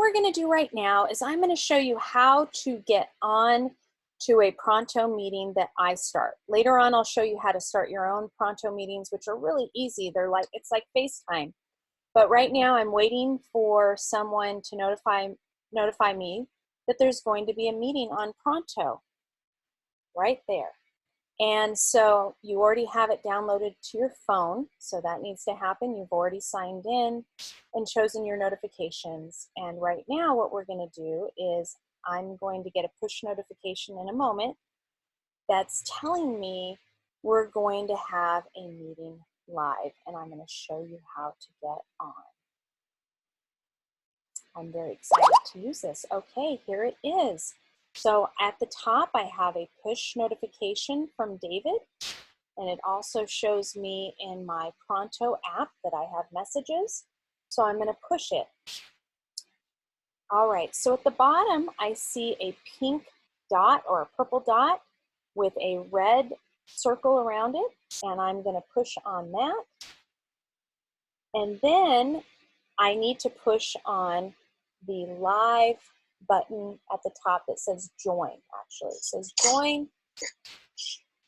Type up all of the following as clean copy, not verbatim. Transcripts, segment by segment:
we're going to do right now is I'm going to show you how to get on to a Pronto meeting that I start. Later on, I'll show you how to start your own Pronto meetings, which are really easy. It's like FaceTime. But right now, I'm waiting for someone to notify me that there's going to be a meeting on Pronto right there. And so you already have it downloaded to your phone, so that needs to happen. You've already signed in and chosen your notifications. And right now what we're going to do is I'm going to get a push notification in a moment that's telling me we're going to have a meeting live, and I'm going to show you how to get on. I'm very excited to use this. Okay, here it is. So at the top, I have a push notification from David, and it also shows me in my Pronto app that I have messages. So I'm going to push it. All right, so at the bottom, I see a pink dot or a purple dot with a red circle around it, and I'm going to push on that. And then I need to push on the live button at the top that says join. Actually, it says join.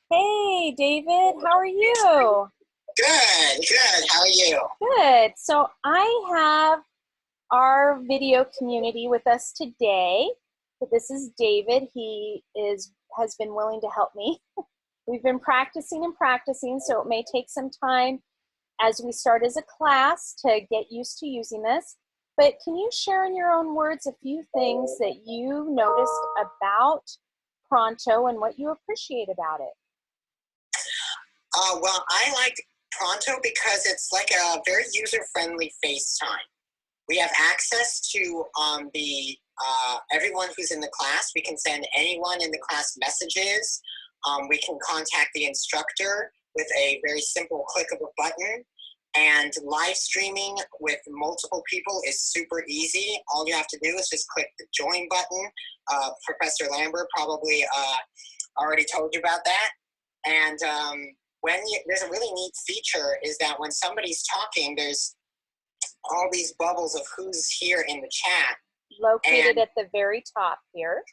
Hey, David, how are you? Good. How are you? Good. So I have our video community with us today. This is David. He has been willing to help me. We've been practicing and practicing, so it may take some time as we start as a class to get used to using this. But can you share in your own words a few things that you noticed about Pronto and what you appreciate about it? Well, I like Pronto because it's like a very user-friendly FaceTime. We have access to everyone who's in the class. We can send anyone in the class messages. We can contact the instructor with a very simple click of a button. And live streaming with multiple people is super easy. All you have to do is just click the join button. Professor Lambert probably already told you about that. And there's a really neat feature is that when somebody's talking, there's all these bubbles of who's here in the chat. Located at the very top here.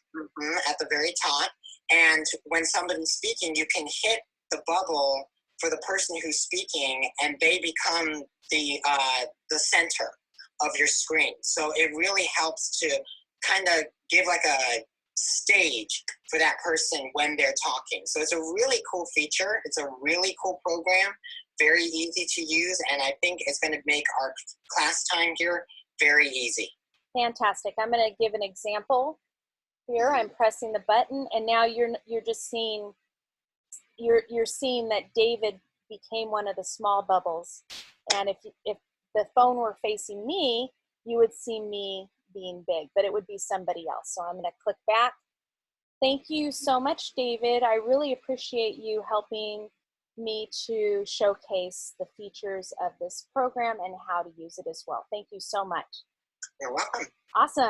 At the very top. And when somebody's speaking, you can hit the bubble for the person who's speaking, and they become the center of your screen. So it really helps to kind of give like a stage for that person when they're talking. So it's a really cool feature. It's a really cool program, very easy to use, and I think it's going to make our class time here very easy. Fantastic. I'm going to give an example here. I'm pressing the button, and now you're just seeing you're seeing that David became one of the small bubbles. And if the phone were facing me, you would see me being big, but it would be somebody else. So I'm going to click back. Thank you so much, David. I really appreciate you helping me to showcase the features of this program and how to use it as well. Thank you so much. You're welcome. Awesome.